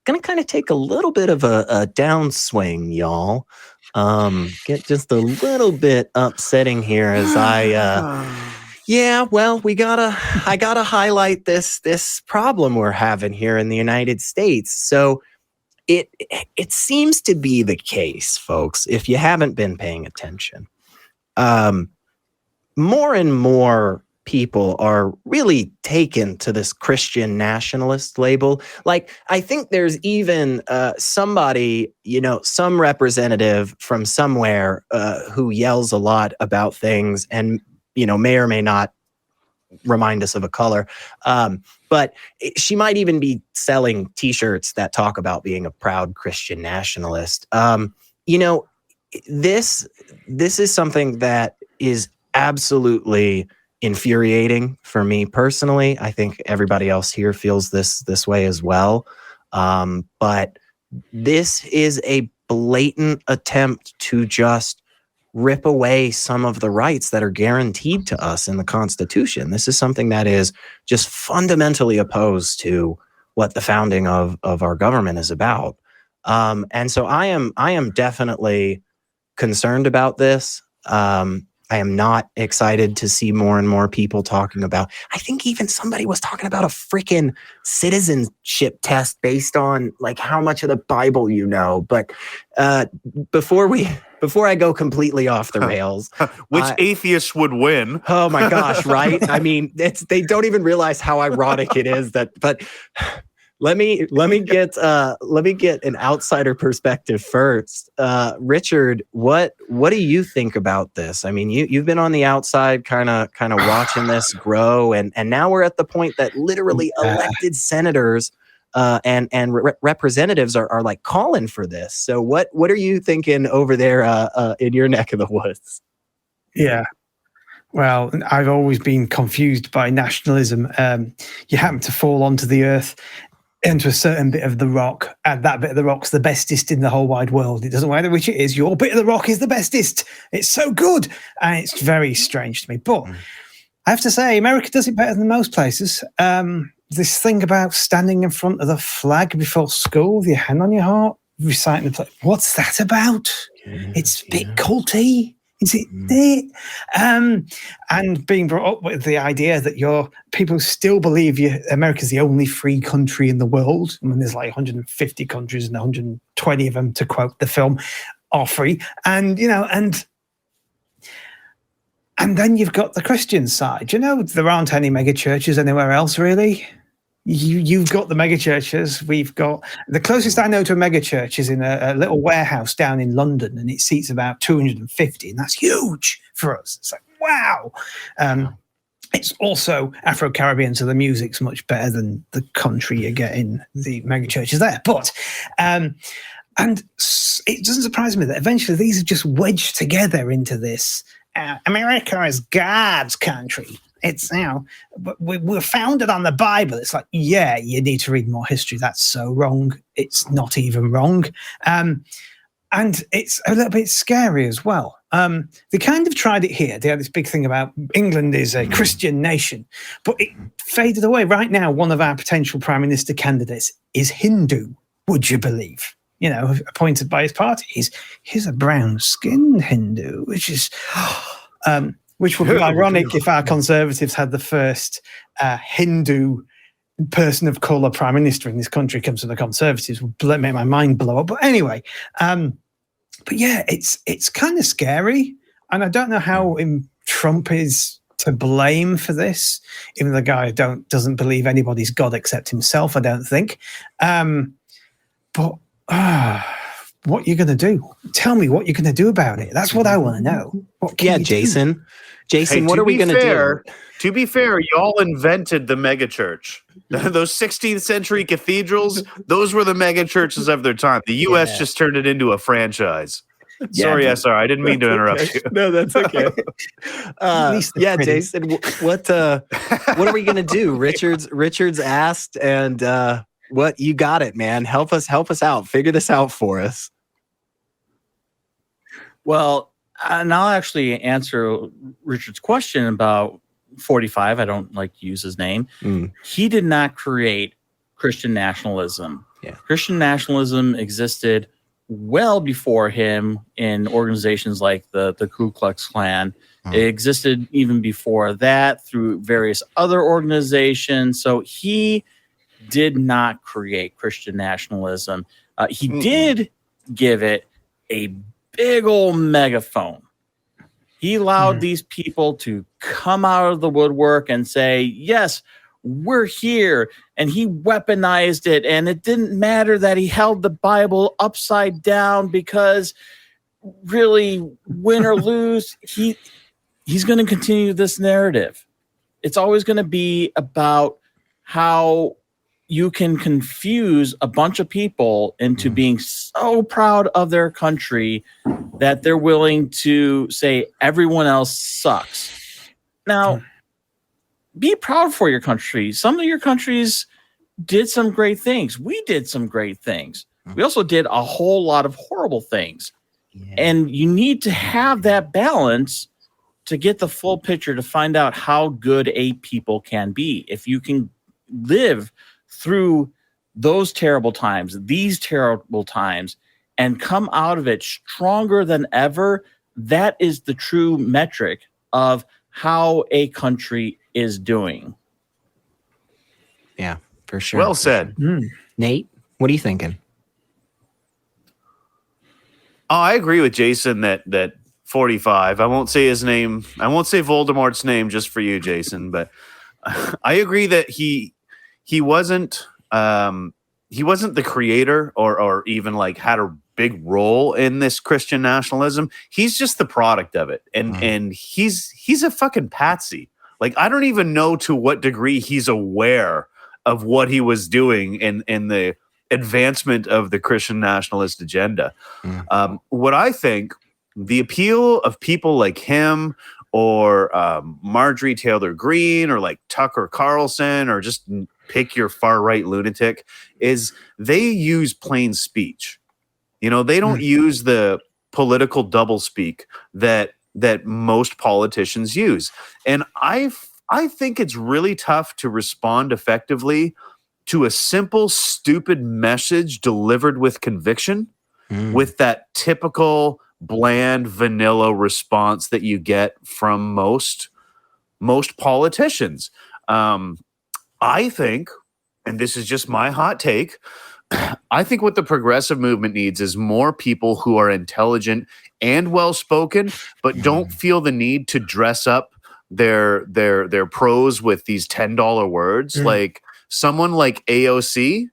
gonna kind of take a little bit of a downswing, y'all. Get just a little bit upsetting here as yeah, well, I gotta highlight this problem we're having here in the United States. So it seems to be the case, folks, if you haven't been paying attention. More and more people are really taken to this Christian nationalist label. Like, I think there's even somebody, some representative from somewhere who yells a lot about things and, may or may not remind us of a color. But she might even be selling T-shirts that talk about being a proud Christian nationalist. This is something that is absolutely infuriating for me personally. I think everybody else here feels this way as well. But this is a blatant attempt to just rip away some of the rights that are guaranteed to us in the Constitution. This is something that is just fundamentally opposed to what the founding of our government is about. And so I am definitely concerned about this. I am not excited to see more and more people talking about, I think even somebody was talking about a freaking citizenship test based on like how much of the Bible you know. But before I go completely off the rails, which atheist would win? Oh my gosh, right? I mean, they don't even realize how ironic it is that, but let me get an outsider perspective first. Richard, what do you think about this? I mean, you've been on the outside kind of watching this grow, and now we're at the point that literally elected senators and representatives are like calling for this. So what are you thinking over there in your neck of the woods? Yeah. Well, I've always been confused by nationalism. You happen to fall onto the earth, into a certain bit of the rock, and that bit of the rock's the bestest in the whole wide world. It doesn't matter which it is. Your bit of the rock is the bestest. It's so good. And it's very strange to me. But I have to say, America does it better than most places. This thing about standing in front of the flag before school with your hand on your heart, reciting the play. What's that about? It's a bit culty. Is it? And being brought up with the idea that people still believe America's the only free country in the world. I mean, there's like 150 countries and 120 of them, to quote the film, are free. And, and then you've got the Christian side. There aren't any mega churches anywhere else, really. You've got the mega churches. We've got the closest I know to a mega church is in a little warehouse down in London, and it seats about 250, and that's huge for us. It's like, wow. It's also Afro-Caribbean, so the music's much better than the country you get in the mega churches there. But and it doesn't surprise me that eventually these are just wedged together into this. America is God's country. It's we're founded on the Bible. It's like, yeah, you need to read more history. That's so wrong. It's not even wrong. And it's a little bit scary as well. They kind of tried it here. They had this big thing about England is a Christian nation, but it faded away. Right now, one of our potential prime minister candidates is Hindu, would you believe? Appointed by his party. He's a brown-skinned Hindu, which is... which would be ironic if our Conservatives had the first Hindu person of colour prime minister in this country comes from the Conservatives. Would make my mind blow up. But anyway, but yeah, it's kind of scary. And I don't know how Trump is to blame for this, even though the guy doesn't believe anybody's God except himself, I don't think. But what you're going to do? Tell me what you're going to do about it. That's what I want to know. Jason. Jason, hey, what are we going to do? To be fair, y'all invented the megachurch. Those 16th century cathedrals, those were the megachurches of their time. The U.S. just turned it into a franchise. Sorry, SR. I didn't mean to interrupt you. No, that's okay. Jason, what are we going to do? Richard's asked, and what you got it, man. Help us out. Figure this out for us. Well, and I'll actually answer Richard's question about 45. I don't like to use his name. He did not create Christian nationalism. Christian nationalism existed well before him in organizations like the Ku Klux Klan. It existed even before that through various other organizations. So he did not create Christian nationalism. He did give it a big old megaphone. He allowed these people to come out of the woodwork and say, yes, we're here. And he weaponized it. And it didn't matter that he held the Bible upside down, because really, win or lose, he's going to continue this narrative. It's always going to be about how you can confuse a bunch of people into being so proud of their country that they're willing to say everyone else sucks. Now, be proud for your country. Some of your countries did some great things. We did some great things. We also did a whole lot of horrible things. And you need to have that balance to get the full picture, to find out how good a people can be. If you can live through those terrible times, these terrible times, and come out of it stronger than ever, that is the true metric of how a country is doing. Yeah, for sure. Well said. Nate, what are you thinking? Oh, I agree with Jason that 45. I won't say his name. I won't say Voldemort's name just for you, Jason. But I agree that he wasn't the creator or even like had a big role in this Christian nationalism. He's just the product of it, and he's a fucking patsy. Like, I don't even know to what degree he's aware of what he was doing in the advancement of the Christian nationalist agenda. What I think, the appeal of people like him or Marjorie Taylor Greene or like Tucker Carlson, or just pick your far right lunatic, is they use plain speech. You know, they don't use the political doublespeak that most politicians use. And I think it's really tough to respond effectively to a simple, stupid message delivered with conviction, with that typical bland, vanilla response that you get from most politicians. I think, and this is just my hot take, I think what the progressive movement needs is more people who are intelligent and well-spoken, but don't feel the need to dress up their prose with these $10 words. Like someone like AOC,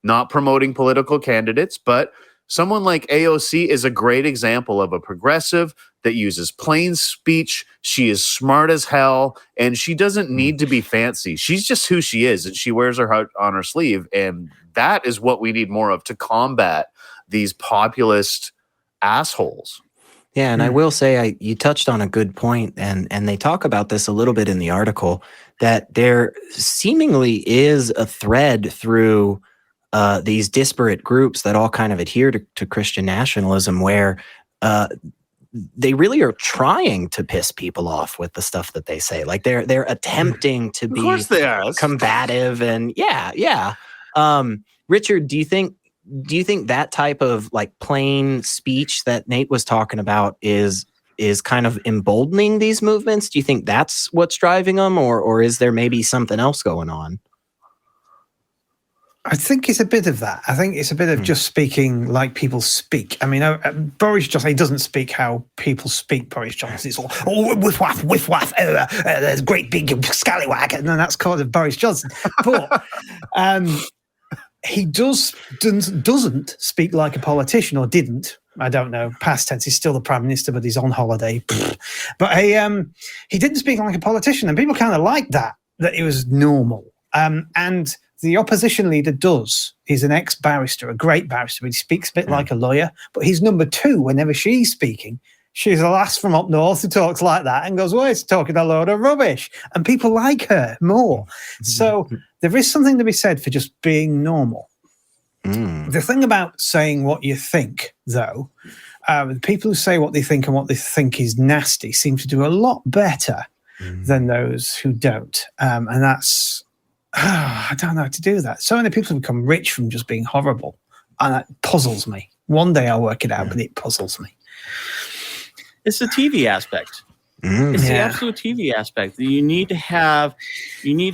not promoting political candidates, but someone like AOC is a great example of a progressive that uses plain speech. She is smart as hell, and she doesn't need to be fancy. She's just who she is, and she wears her heart on her sleeve. And that is what we need more of to combat these populist assholes. Yeah, and I will say, you touched on a good point, and they talk about this a little bit in the article, that there seemingly is a thread through these disparate groups that all kind of adhere to Christian nationalism, where they really are trying to piss people off with the stuff that they say. Like they're attempting to be combative, and yeah. Richard, do you think that type of like plain speech that Nate was talking about is kind of emboldening these movements? Do you think that's what's driving them, or is there maybe something else going on? I think it's a bit of that. I think it's a bit of just speaking like people speak. I mean, Boris Johnson, he doesn't speak how people speak. Boris Johnson, it's all whiff waff, there's great big scallywag, and then that's called Boris Johnson. But he doesn't speak like a politician, or didn't. I don't know. Past tense. He's still the prime minister, but he's on holiday. But he didn't speak like a politician, and people kind of liked that it was normal. And the opposition leader does. He's an ex-barrister, a great barrister, but he speaks a bit like a lawyer. But he's number two whenever she's speaking. She's the last from up north who talks like that and goes, well, it's talking a load of rubbish. And people like her more. So there is something to be said for just being normal. The thing about saying what you think, though, the people who say what they think and what they think is nasty seem to do a lot better than those who don't. And that's I don't know how to do that. So many people have become rich from just being horrible, and that puzzles me. One day I'll work it out, but it puzzles me. It's the TV aspect. It's the absolute TV aspect. You need to have, the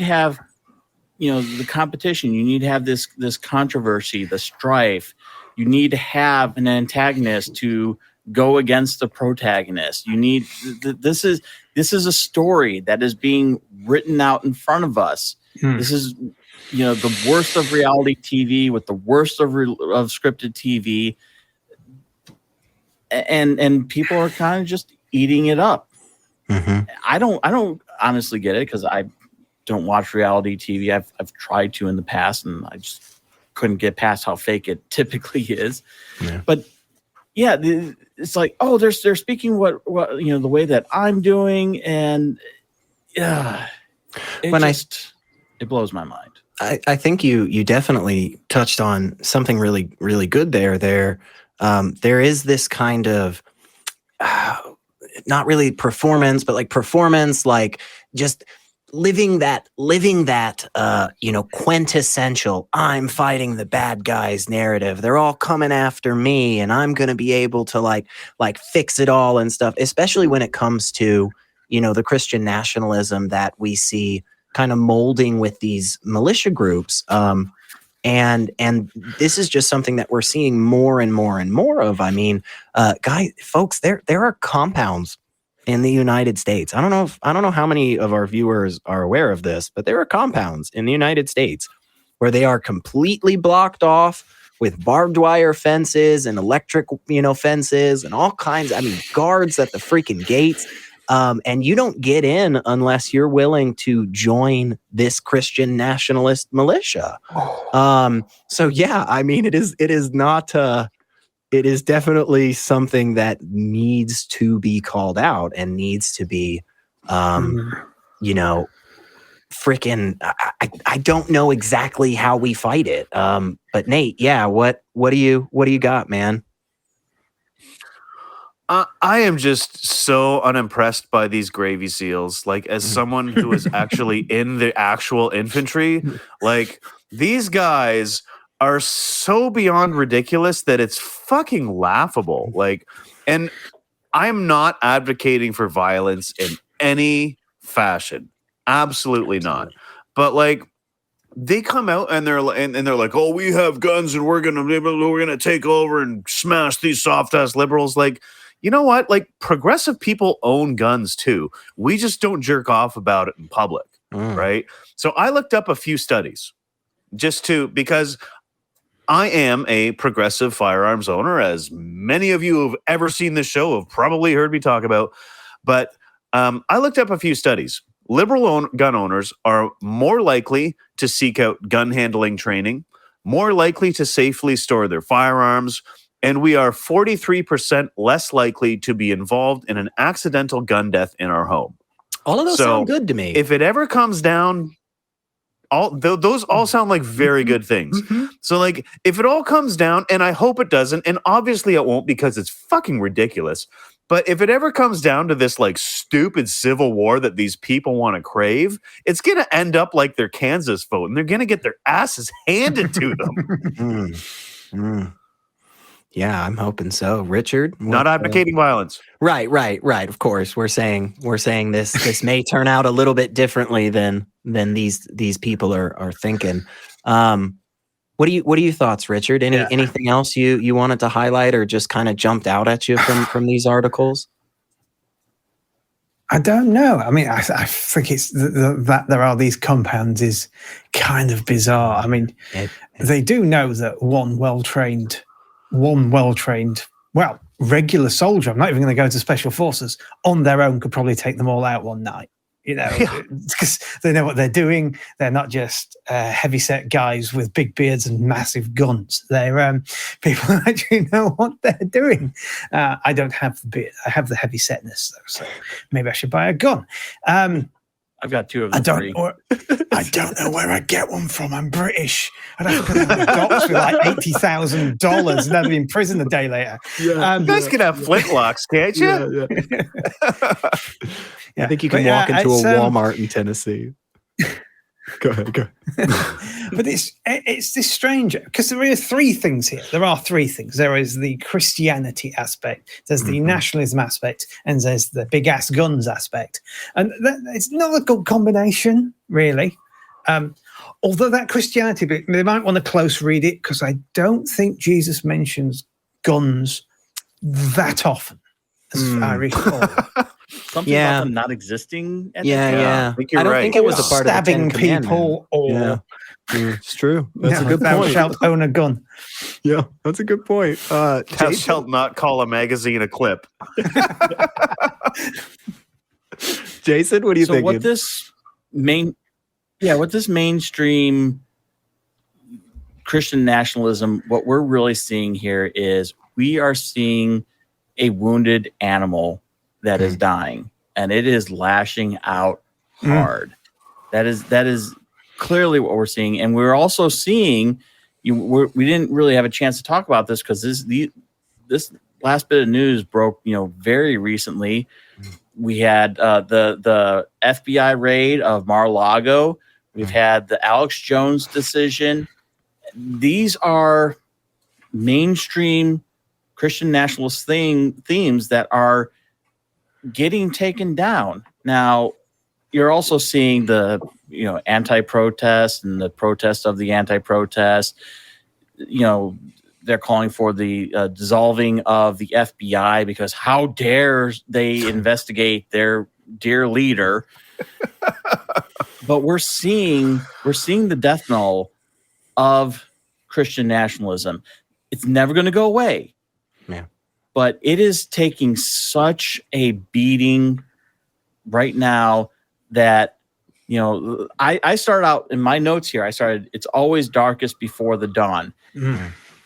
competition. You need to have this controversy, the strife. You need to have an antagonist to go against the protagonist. You need this is a story that is being written out in front of us. This is the worst of reality TV with the worst of scripted TV, and people are kind of just eating it up. I don't honestly get it because I don't watch reality TV. I've tried to in the past, and I just couldn't get past how fake it typically is. But yeah, it's like, oh, they're speaking what the way that I'm doing, and it blows my mind. I think you definitely touched on something really, really good there. There is this kind of not really performance, but like performance, like just living that quintessential I'm fighting the bad guys narrative. They're all coming after me, and I'm going to be able to like fix it all and stuff, especially when it comes to the Christian nationalism that we see kind of molding with these militia groups. And this is just something that we're seeing more and more and more of. I mean, folks, there are compounds in the United States. I don't know how many of our viewers are aware of this, but there are compounds in the United States where they are completely blocked off with barbed wire fences and electric, fences and all kinds. I mean, guards at the freaking gates. And you don't get in unless you're willing to join this Christian nationalist militia. So yeah, I mean, it is definitely something that needs to be called out and needs to be, freaking. I don't know exactly how we fight it. But Nate, yeah, what do you got, man? I am just so unimpressed by these gravy seals. Like, as someone who is actually in the actual infantry, like, these guys are so beyond ridiculous that it's fucking laughable. Like, and I'm not advocating for violence in any fashion. Absolutely not. But like, they come out and they're like, oh, we have guns and we're gonna take over and smash these soft ass liberals. Like, you know what? Like, progressive people own guns too. We just don't jerk off about it in public, right? So I looked up a few studies because I am a progressive firearms owner, as many of you who have ever seen this show have probably heard me talk about. But I looked up a few studies. Liberal gun owners are more likely to seek out gun handling training, more likely to safely store their firearms, and we are 43% less likely to be involved in an accidental gun death in our home. All of those sound good to me. If it ever comes down, those all sound like very good things. So like, if it all comes down, and I hope it doesn't, and obviously it won't because it's fucking ridiculous, but if it ever comes down to this like stupid civil war that these people want to crave, it's going to end up like their Kansas vote, and they're going to get their asses handed to them. Yeah, I'm hoping so. Richard? Not advocating violence. Right. Of course. We're saying this may turn out a little bit differently than these people are thinking. What are your thoughts, Richard? Anything else you wanted to highlight or just kind of jumped out at you from these articles? I don't know. I mean, I think it's that there are these compounds is kind of bizarre. I mean, they do know that one well-trained, regular soldier, I'm not even going to go to special forces, on their own could probably take them all out one night. Because they know what they're doing. They're not just heavy-set guys with big beards and massive guns. They're people who actually know what they're doing. I don't have the beard. I have the heavy-setness, though, so maybe I should buy a gun. I've got two of them. I don't know where I get one from. I'm British. I'd have to put them in the docks with like $80,000 and I'd be in prison a day later. You guys can have flintlocks, can't you? I think you can walk into a Walmart in Tennessee. Go ahead. But it's this strange, because there are three things here. There are three things. There is the Christianity aspect, there's the nationalism aspect, and there's the big ass guns aspect. And it's not a good combination, really. Although that Christianity bit, they might want to close read it, because I don't think Jesus mentions guns that often, as I recall. Something about them not existing. Yeah. I don't think it was a part of the stabbing 10 people, or it's true. That's a good thou point. shalt own a gun. Yeah, that's a good point. Thou shalt not call a magazine a clip. Jason, what do you think? What this mainstream Christian nationalism, what we're really seeing here is we are seeing a wounded animal that is dying, and it is lashing out hard. That is clearly what we're seeing, and we're also seeing. We didn't really have a chance to talk about this because this last bit of news broke, very recently. We had the FBI raid of Mar-a-Lago. We've had the Alex Jones decision. These are mainstream Christian nationalist themes that are getting taken down. Now, you're also seeing the anti-protest and the protest of the anti-protest. They're calling for the dissolving of the FBI because how dare they investigate their dear leader. But we're seeing the death knell of Christian nationalism. It's never going to go away. Yeah. But it is taking such a beating right now that, I started out in my notes here. It's always darkest before the dawn.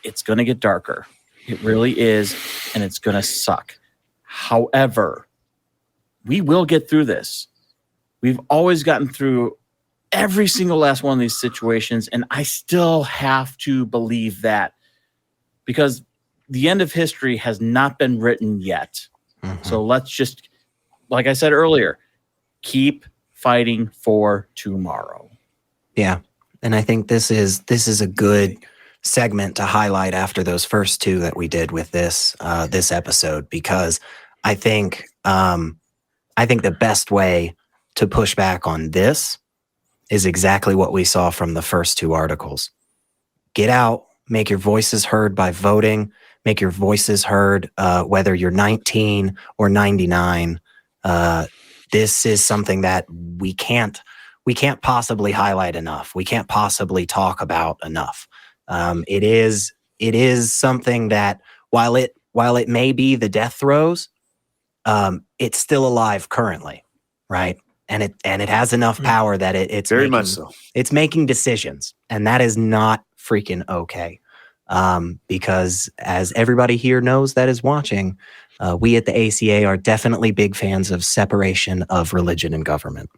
It's going to get darker. It really is. And it's going to suck. However, we will get through this. We've always gotten through every single last one of these situations. And I still have to believe that, because the end of history has not been written yet. So let's just, like I said earlier, keep fighting for tomorrow. Yeah. And I think this is a good segment to highlight after those first two that we did with this episode, because I think the best way to push back on this is exactly what we saw from the first two articles. Get out, make your voices heard by voting, make your voices heard whether you're 19 or 99. This is something that we can't possibly highlight enough. We can't possibly talk about enough. It is something that while it may be the death throes, it's still alive currently, right? And it has enough power that it's very much so. It's making decisions, and that is not freaking okay. Because as everybody here knows that is watching, we at the ACA are definitely big fans of separation of religion and government.